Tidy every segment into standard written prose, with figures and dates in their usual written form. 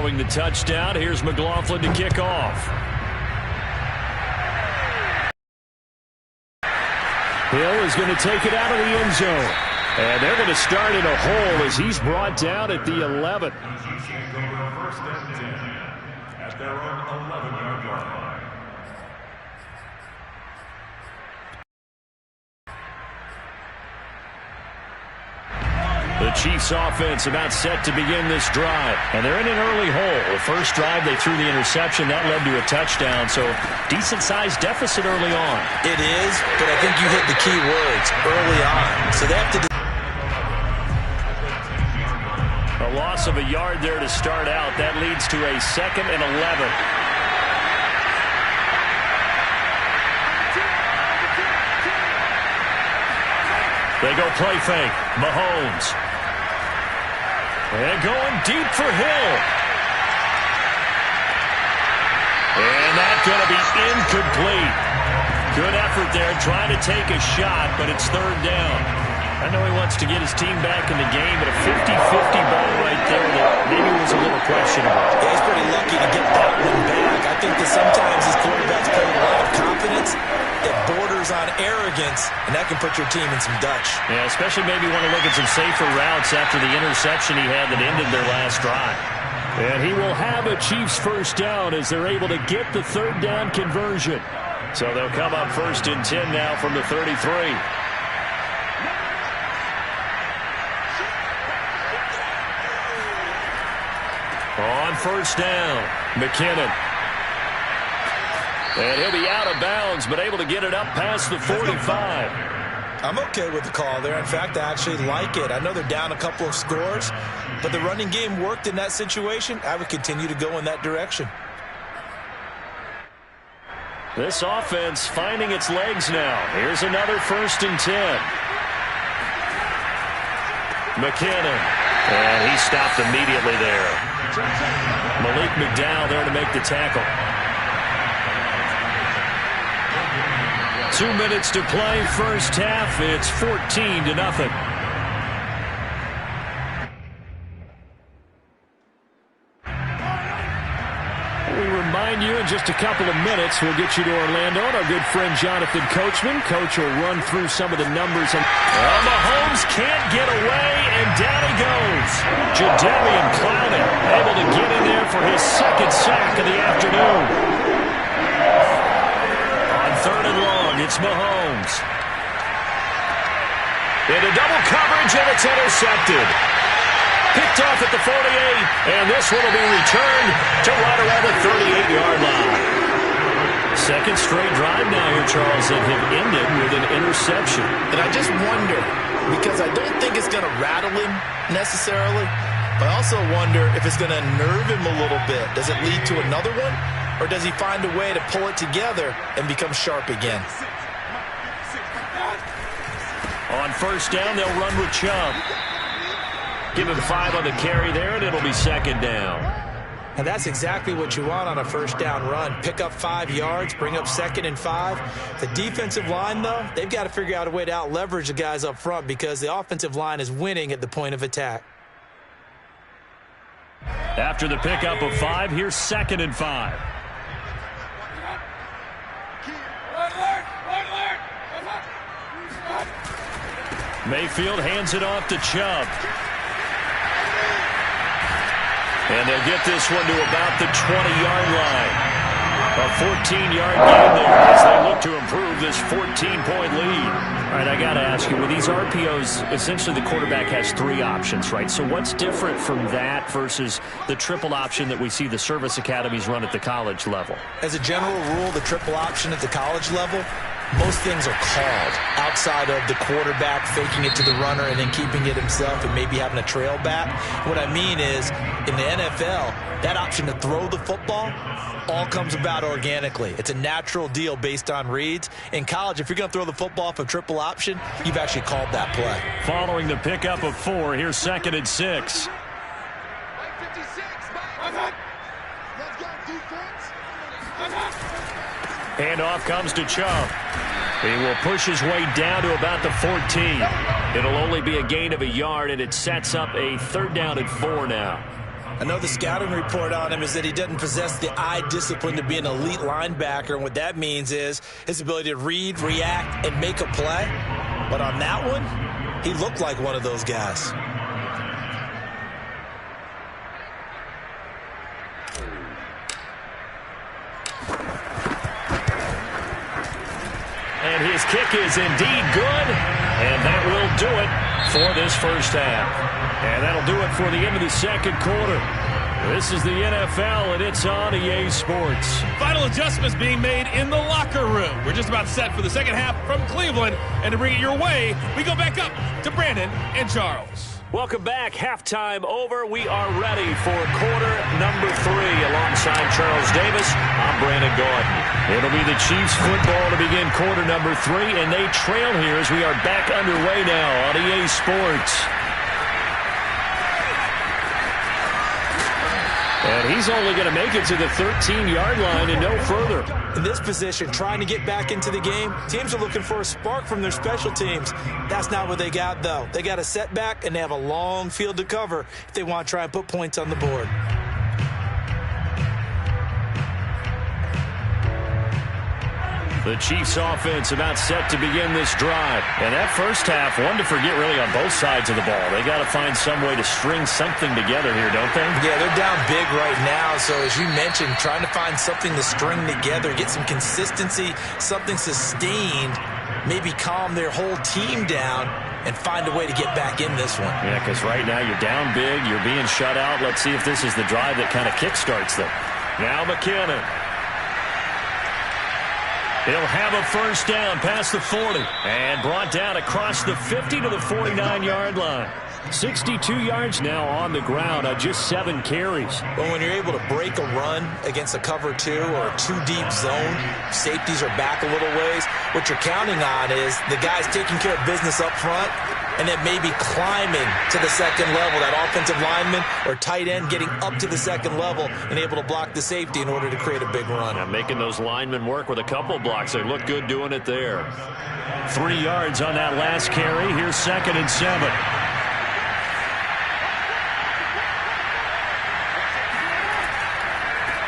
Following the touchdown, here's McLaughlin to kick off. Hill is going to take it out of the end zone. And they're going to start in a hole as he's brought down at the 11. First and 10 at their own 11-yard line. The Chiefs offense about set to begin this drive. And they're in an early hole. The first drive, they threw the interception. That led to a touchdown. So decent-sized deficit early on. It is, but I think you hit the key words early on. So they have to... A loss of a yard there to start out. That leads to a 2nd and 11. They go play fake. Mahomes. And going deep for Hill. And that's going to be incomplete. Good effort there trying to take a shot, but it's 3rd down. I know he wants to get his team back in the game, but a 50-50 ball right there that maybe was a little questionable. Yeah, he's pretty lucky to get that one back. I think that sometimes his quarterbacks play with a lot of confidence that borders on arrogance, and that can put your team in some Dutch. Yeah, especially maybe want to look at some safer routes after the interception he had that ended their last drive. And he will have a Chiefs first down as they're able to get the 3rd down conversion. So they'll come up 1st and 10 now from the 33. On 1st down, McKinnon. And he'll be out of bounds, but able to get it up past the 45. I'm okay with the call there. In fact, I actually like it. I know they're down a couple of scores, but the running game worked in that situation. I would continue to go in that direction. This offense finding its legs now. Here's another 1st and 10. McKinnon. And he stopped immediately there. Malik McDowell there to make the tackle. 2 minutes to play, first half. It's 14-0. We remind you in just a couple of minutes, we'll get you to Orlando and our good friend Jonathan Coachman. Coach will run through some of the numbers. Mahomes can't get away, and down he goes. Jadeveon Clowney able to get in there for his 2nd sack of the afternoon. On 3rd and long, it's Mahomes. Into double coverage, and it's intercepted. Picked off at the 48, and this one will be returned to right around the 38-yard line. 2nd straight drive now here, Charles, that have ended with an interception. And I just wonder, because I don't think it's going to rattle him necessarily, but I also wonder if it's going to nerve him a little bit. Does it lead to another one, or does he find a way to pull it together and become sharp again? On 1st down, they'll run with Chubb. Give him 5 on the carry there, and it'll be 2nd down. And that's exactly what you want on a 1st down run. Pick up 5 yards, bring up 2nd and 5. The defensive line, though, they've got to figure out a way to out-leverage the guys up front because the offensive line is winning at the point of attack. After the pickup of 5, here's 2nd and 5. Mayfield hands it off to Chubb. And they'll get this one to about the 20-yard line. A 14-yard gain there as they look to improve this 14-point lead. All right, I got to ask you, with these RPOs, essentially the quarterback has 3 options, right? So what's different from that versus the triple option that we see the service academies run at the college level? As a general rule, the triple option at the college level, most things are called outside of the quarterback faking it to the runner and then keeping it himself and maybe having a trail back. What I mean is, in the NFL, that option to throw the football all comes about organically. It's a natural deal based on reads. In college, if you're going to throw the football for triple option, you've actually called that play. Following the pickup of 4, here's 2nd and 6. Handoff comes to Chubb. He will push his way down to about the 14. It'll only be a gain of a yard, and it sets up a 3rd down and 4 now. I know the scouting report on him is that he doesn't possess the eye discipline to be an elite linebacker, and what that means is his ability to read, react, and make a play. But on that one, he looked like one of those guys. And his kick is indeed good, and that will do it for this first half. And that'll do it for the end of the second quarter. This is the NFL, and it's on EA Sports. Final adjustments being made in the locker room. We're just about set for the second half from Cleveland. And to bring it your way, we go back up to Brandon and Charles. Welcome back. Halftime over. We are ready for quarter number 3. Alongside Charles Davis, I'm Brandon Gaudin. It'll be the Chiefs football to begin quarter number 3, and they trail here as we are back underway now on EA Sports. And he's only going to make it to the 13-yard line and no further. In this position, trying to get back into the game, teams are looking for a spark from their special teams. That's not what they got, though. They got a setback, and they have a long field to cover if they want to try and put points on the board. The Chiefs offense about set to begin this drive. And that first half, one to forget really on both sides of the ball. They got to find some way to string something together here, don't they? Yeah, they're down big right now. So as you mentioned, trying to find something to string together, get some consistency, something sustained, maybe calm their whole team down and find a way to get back in this one. Yeah, because right now you're down big, you're being shut out. Let's see if this is the drive that kind of kickstarts them. Now McKinnon. He'll have a first down past the 40 and brought down across the 50 to the 49-yard line. 62 yards now on the ground on just 7 carries. But when you're able to break a run against a cover 2 or a 2-deep zone, safeties are back a little ways. What you're counting on is the guys taking care of business up front and then maybe climbing to the second level, that offensive lineman or tight end getting up to the second level and able to block the safety in order to create a big run. Now making those linemen work with a couple blocks. They look good doing it there. 3 yards on that last carry. Here's 2nd and 7.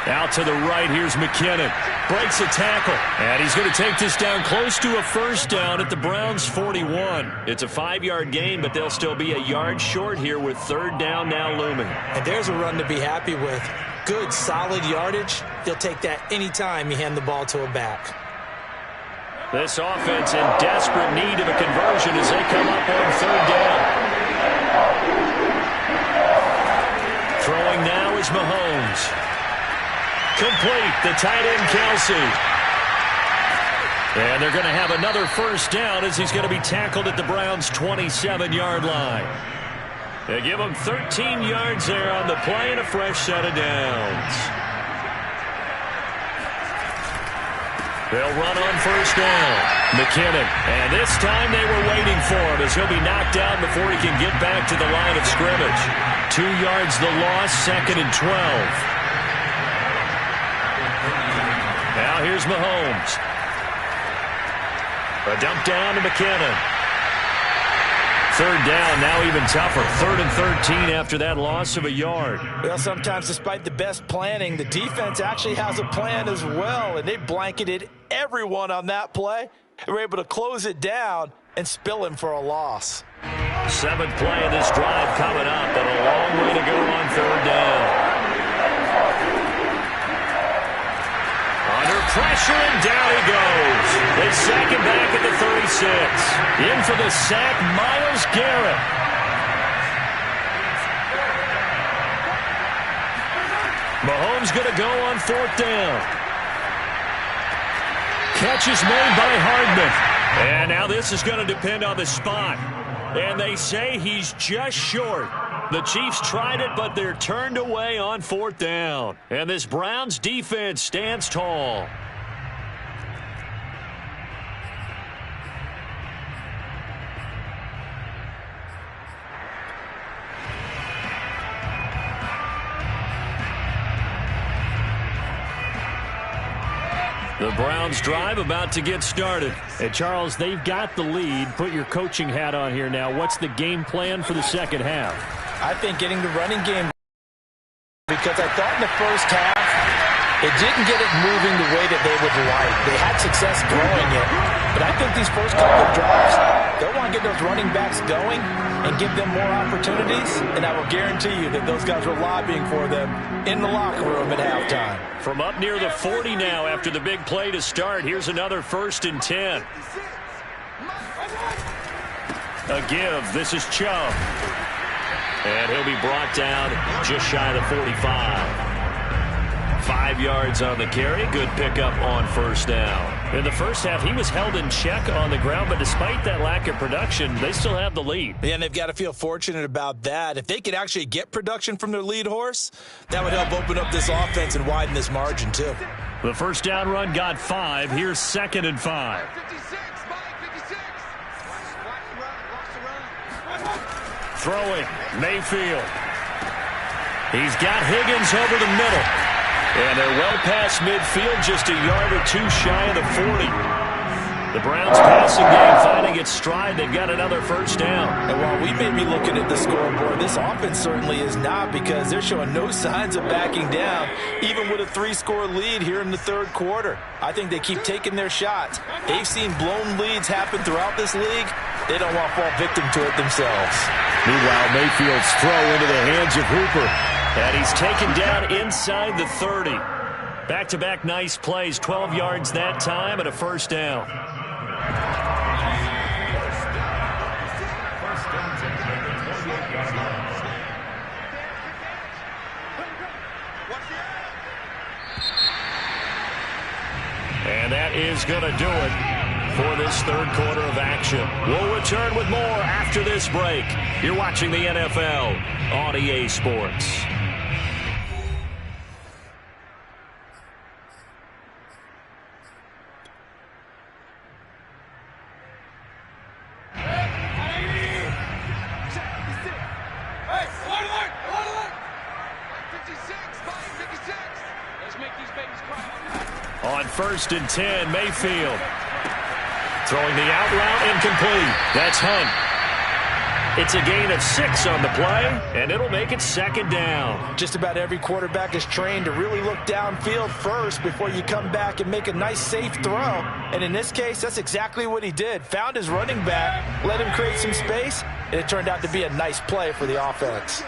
Out to the right, here's McKinnon. Breaks a tackle. And he's going to take this down close to a first down at the Browns' 41. It's a 5-yard gain, but they'll still be a yard short here with 3rd down now looming. And there's a run to be happy with. Good, solid yardage. You'll take that anytime you hand the ball to a back. This offense in desperate need of a conversion as they come up on 3rd down. Throwing now is Mahomes. Complete, the tight end Kelsey. And they're going to have another first down as he's going to be tackled at the Browns' 27-yard line. They give him 13 yards there on the play and a fresh set of downs. They'll run on first down. McKinnon. And this time they were waiting for him as he'll be knocked down before he can get back to the line of scrimmage. 2 yards the loss, 2nd and 12. Now here's Mahomes. A dump down to McKinnon. 3rd down, now even tougher. 3rd and 13 after that loss of a yard. Well, sometimes despite the best planning, the defense actually has a plan as well, and they blanketed everyone on that play. They were able to close it down and spill him for a loss. 7th play of this drive coming up, and a long way to go on 3rd down. Under pressure, and down he goes. They sack him back at the 36. In for the sack, Myles Garrett. Mahomes going to go on 4th down. Catch is made by Hardman. And now this is going to depend on the spot. And they say he's just short. The Chiefs tried it, but they're turned away on 4th down. And this Browns defense stands tall. The Browns drive about to get started. Hey, Charles, they've got the lead. Put your coaching hat on here now. What's the game plan for the second half? I think getting the running game because I thought in the first half it didn't get it moving the way that they would like. They had success throwing it, but I think these first couple of drives, they'll want to get those running backs going and give them more opportunities, and I will guarantee you that those guys were lobbying for them in the locker room at halftime. From up near the 40 now after the big play to start, here's another 1st and 10. A give. This is Chubb. And he'll be brought down just shy of the 45. 5 yards on the carry. Good pickup on 1st down. In the first half, he was held in check on the ground, but despite that lack of production, they still have the lead. Yeah, and they've got to feel fortunate about that. If they could actually get production from their lead horse, that would help open up this offense and widen this margin, too. The 1st down run got 5. Here's 2nd and 5. Throwing, Mayfield. He's got Higgins over the middle. And they're well past midfield, just a yard or 2 shy of the 40. The Browns passing game finding its stride. They've got another 1st down. And while we may be looking at the scoreboard, this offense certainly is not, because they're showing no signs of backing down, even with a 3-score lead here in the 3rd quarter. I think they keep taking their shots. They've seen blown leads happen throughout this league. They don't want to fall victim to it themselves. Meanwhile, Mayfield's throw into the hands of Hooper. And he's taken down inside the 30. Back-to-back nice plays, 12 yards that time and a 1st down. And that is going to do it for this 3rd quarter of action. We'll return with more after this break. You're watching the NFL on EA Sports. On 1st and 10, Mayfield. Throwing the out route, incomplete. That's Hunt. It's a gain of 6 on the play, and it'll make it 2nd down. Just about every quarterback is trained to really look downfield first before you come back and make a nice, safe throw. And in this case, that's exactly what he did. Found his running back, let him create some space, and it turned out to be a nice play for the offense.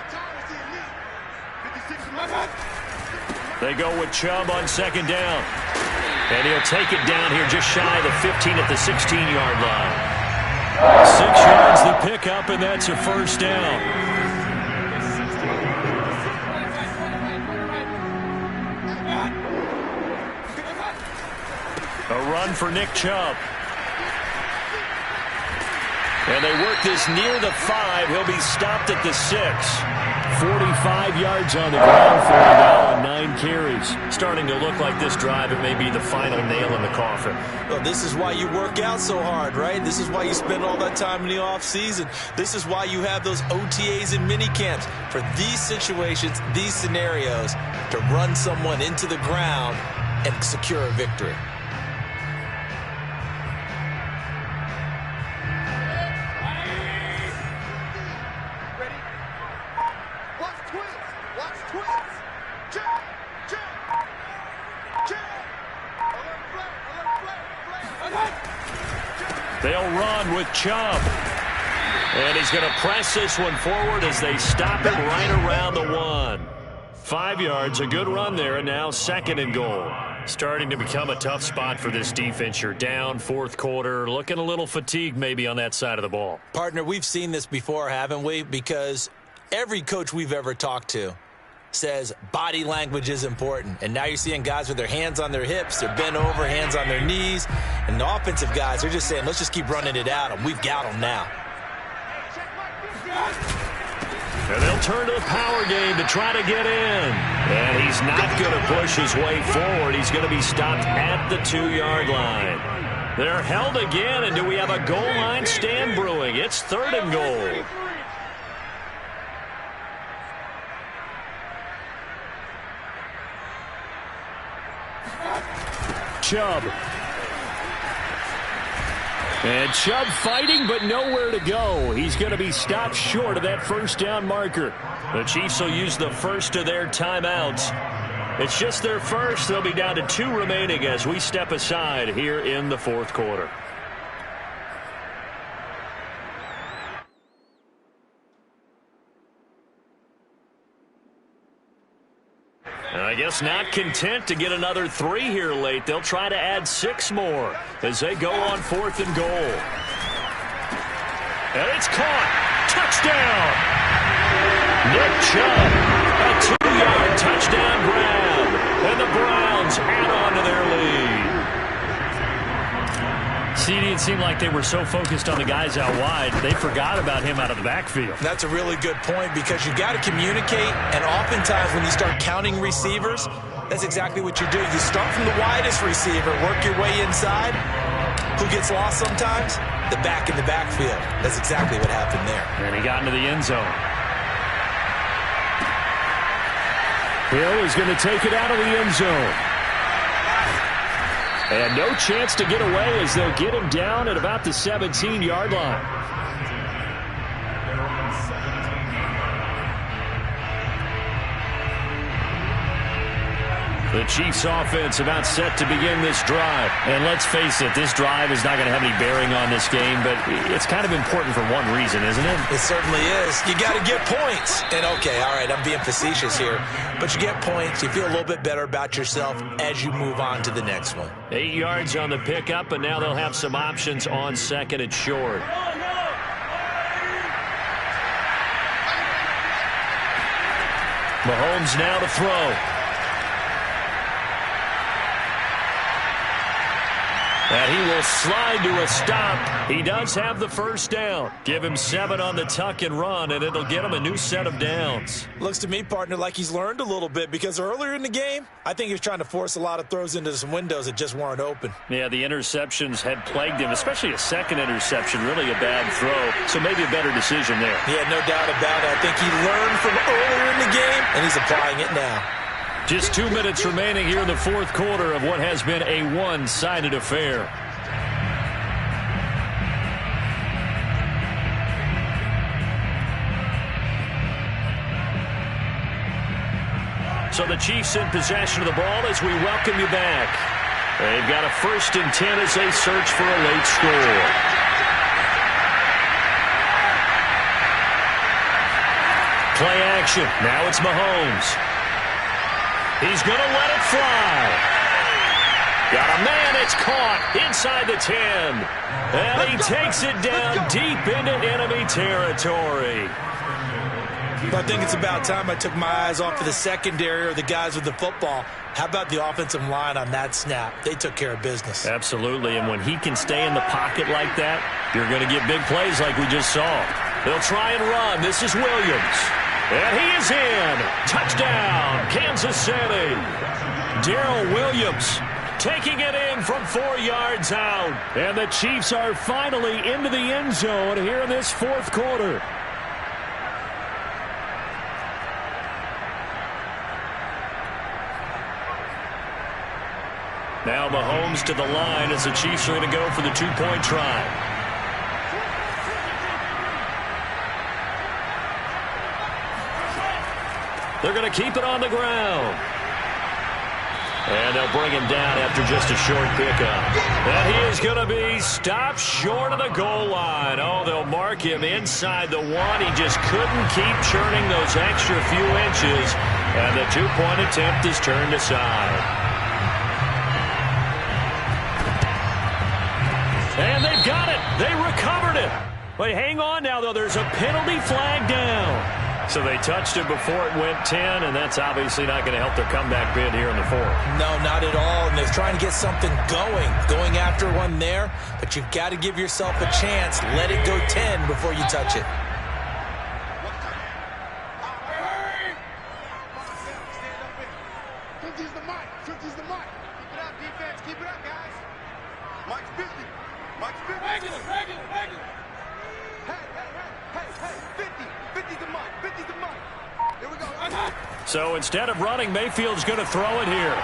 They go with Chubb on 2nd down. And he'll take it down here just shy of the 15 at the 16-yard line. 6 yards the pickup, and that's a 1st down. A run for Nick Chubb. And they work this near the 5. He'll be stopped at the 6. 45 yards on the ground for him now on 9 carries. Starting to look like this drive, it may be the final nail in the coffin. Well, this is why you work out so hard, right? This is why you spend all that time in the offseason. This is why you have those OTAs and mini camps. For these situations, these scenarios, to run someone into the ground and secure a victory. They'll run with Chubb. And he's going to press this one forward as they stop it right around the 1. 5 yards, a good run there, and now 2nd and goal. Starting to become a tough spot for this defense. You're down 4th quarter, looking a little fatigued maybe on that side of the ball. Partner, we've seen this before, haven't we? Because every coach we've ever talked to says body language is important. And now you're seeing guys with their hands on their hips, they're bent over, hands on their knees. And the offensive guys, they're just saying, let's just keep running it at them. We've got them now. And they'll turn to the power game to try to get in. And he's not going to push his way forward. He's going to be stopped at the 2-yard line. They're held again, and do we have a goal line stand brewing? It's 3rd and goal. Chubb. And Chubb fighting, but nowhere to go. He's going to be stopped short of that first down marker. The Chiefs will use the first of their timeouts. It's just their first. They'll be down to 2 remaining as we step aside here in the fourth quarter. And I guess not content to get another 3 here late. They'll try to add 6 more as they go on 4th and goal. And it's caught. Touchdown. Nick Chubb, a 2-yard touchdown grab. And the Browns add on to their lead. CD, it seemed like they were so focused on the guys out wide, they forgot about him out of the backfield. That's a really good point because you got to communicate, and oftentimes when you start counting receivers, that's exactly what you do. You start from the widest receiver, work your way inside. Who gets lost sometimes? The back in the backfield. That's exactly what happened there. And he got into the end zone. Hill is going to take it out of the end zone. And no chance to get away as they'll get him down at about the 17-yard line. The Chiefs offense about set to begin this drive. And let's face it, this drive is not going to have any bearing on this game, but it's kind of important for one reason, isn't it? It certainly is. You got to get points. And okay, all right, I'm being facetious here, but you get points. You feel a little bit better about yourself as you move on to the next one. 8 yards on the pickup, and now they'll have some options on 2nd and short. Mahomes now to throw. And he will slide to a stop. He does have the first down. Give him 7 on the tuck and run, and it'll get him a new set of downs. Looks to me, partner, like he's learned a little bit because earlier in the game, I think he was trying to force a lot of throws into some windows that just weren't open. Yeah, the interceptions had plagued him, especially a second interception, really a bad throw. So maybe a better decision there. Yeah, no doubt about it. I think he learned from earlier in the game, and he's applying it now. Just 2 minutes remaining here in the fourth quarter of what has been a one-sided affair. So the Chiefs in possession of the ball as we welcome you back. They've got a 1st and 10 as they search for a late score. Play action. Now it's Mahomes. He's going to let it fly. Got a man, it's caught inside the 10. And he takes it down deep into enemy territory. I think it's about time I took my eyes off of the secondary or the guys with the football. How about the offensive line on that snap? They took care of business. Absolutely, and when he can stay in the pocket like that, you're going to get big plays like we just saw. They'll try and run. This is Williams. And he is in. Touchdown, Kansas City. Darrell Williams taking it in from 4 yards out. And the Chiefs are finally into the end zone here in this fourth quarter. Now Mahomes to the line as the Chiefs are going to go for the 2-point try. They're going to keep it on the ground. And they'll bring him down after just a short pickup. And he is going to be stopped short of the goal line. Oh, they'll mark him inside the 1. He just couldn't keep churning those extra few inches. And the 2-point attempt is turned aside. And they've got it. They recovered it. But hang on now, though. There's a penalty flag down. So they touched it before it went 10, and that's obviously not going to help their comeback bid here in the fourth. No, not at all. And they're trying to get something going after one there. But you've got to give yourself a chance. Let it go 10 before you touch it. So instead of running, Mayfield's going to throw it here.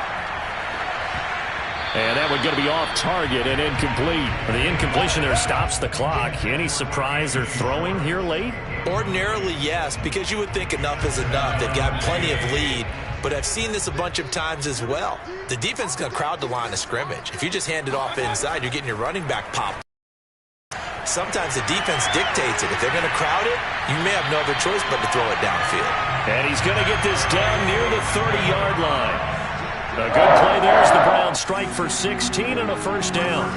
And that one's going to be off target and incomplete. The incompletion there stops the clock. Any surprise they're throwing here late? Ordinarily, yes, because you would think enough is enough. They've got plenty of lead, but I've seen this a bunch of times as well. The defense is going to crowd the line of scrimmage. If you just hand it off inside, you're getting your running back popped. Sometimes the defense dictates it. If they're going to crowd it, you may have no other choice but to throw it downfield. And he's going to get this down near the 30-yard line. A good play there as the Browns strike for 16 and a first down.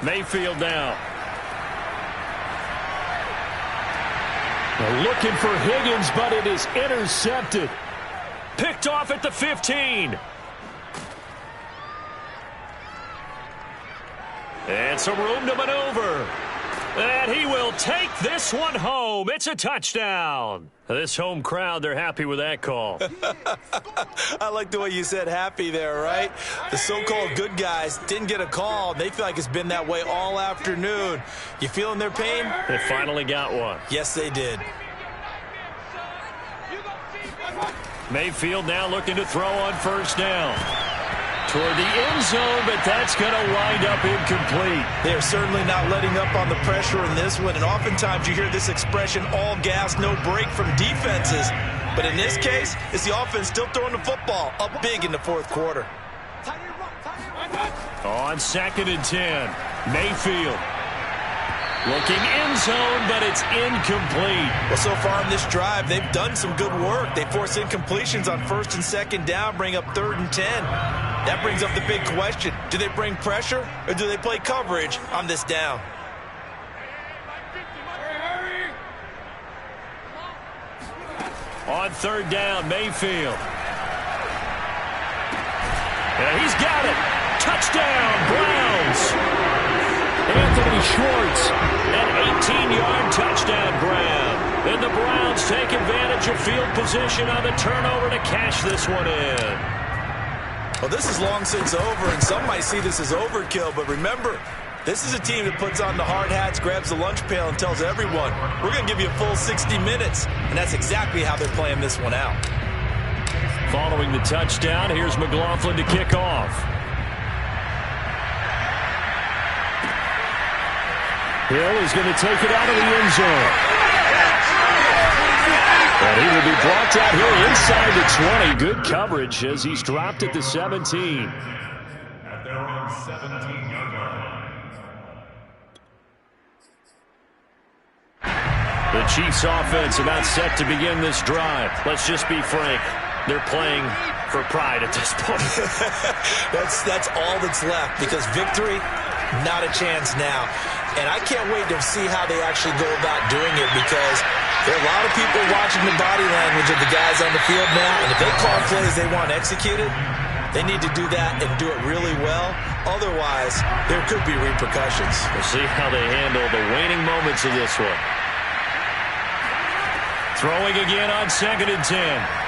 Mayfield now. They're looking for Higgins, but it is intercepted. Picked off at the 15. And some room to maneuver. And he will take this one home. It's a touchdown. This home crowd, they're happy with that call. I like the way you said happy there, right? The so-called good guys didn't get a call. They feel like it's been that way all afternoon. You feeling their pain? They finally got one. Yes, they did. Mayfield now looking to throw on first down. Toward the end zone, but that's going to wind up incomplete. They are certainly not letting up on the pressure in this one, and oftentimes you hear this expression, all gas, no break from defenses. But in this case, it's the offense still throwing the football up big in the fourth quarter. On 2nd and 10, Mayfield. Looking end zone, but it's incomplete. Well, so far in this drive, they've done some good work. They force incompletions on 1st and 2nd down, bring up 3rd and 10. That brings up the big question. Do they bring pressure or do they play coverage on this down? On 3rd down, Mayfield. And he's got it. Touchdown, Browns. Anthony Schwartz, an 18-yard touchdown grab. And the Browns take advantage of field position on the turnover to cash this one in. Well, this is long since over, and some might see this as overkill, but remember, this is a team that puts on the hard hats, grabs the lunch pail, and tells everyone, we're going to give you a full 60 minutes, and that's exactly how they're playing this one out. Following the touchdown, here's McLaughlin to kick off. Hill is going to take it out of the end zone. And he will be brought out here inside the 20. Good coverage as he's dropped at the 17. At their own 17-yard line. The Chiefs offense about set to begin this drive. Let's just be frank. They're playing for pride at this point. That's all that's left because victory, not a chance now. And I can't wait to see how they actually go about doing it because there are a lot of people watching the body language of the guys on the field now. And if they call plays they want executed, they need to do that and do it really well. Otherwise, there could be repercussions. We'll see how they handle the waning moments of this one. Throwing again on 2nd and 10.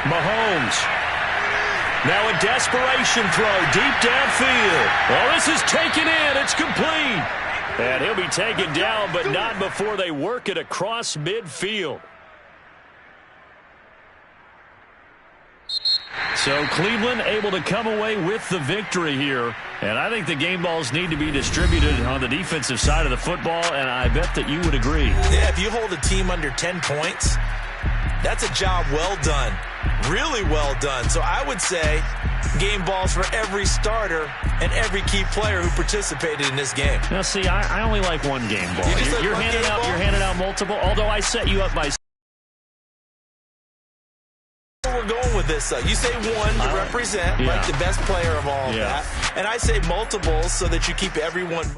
Mahomes. Now a desperation throw deep downfield. Well, this is taken in. It's complete. And he'll be taken down, but not before they work it across midfield. So Cleveland able to come away with the victory here. And I think the game balls need to be distributed on the defensive side of the football, and I bet that you would agree. Yeah, if you hold a team under 10 points, that's a job well done. Really well done. So I would say game balls for every starter and every key player who participated in this game. Now, see, I only like one game ball. You're handing out multiple, although I set you up by... We're going with this. You say one to represent like the best player of all of that. And I say multiples so that you keep everyone...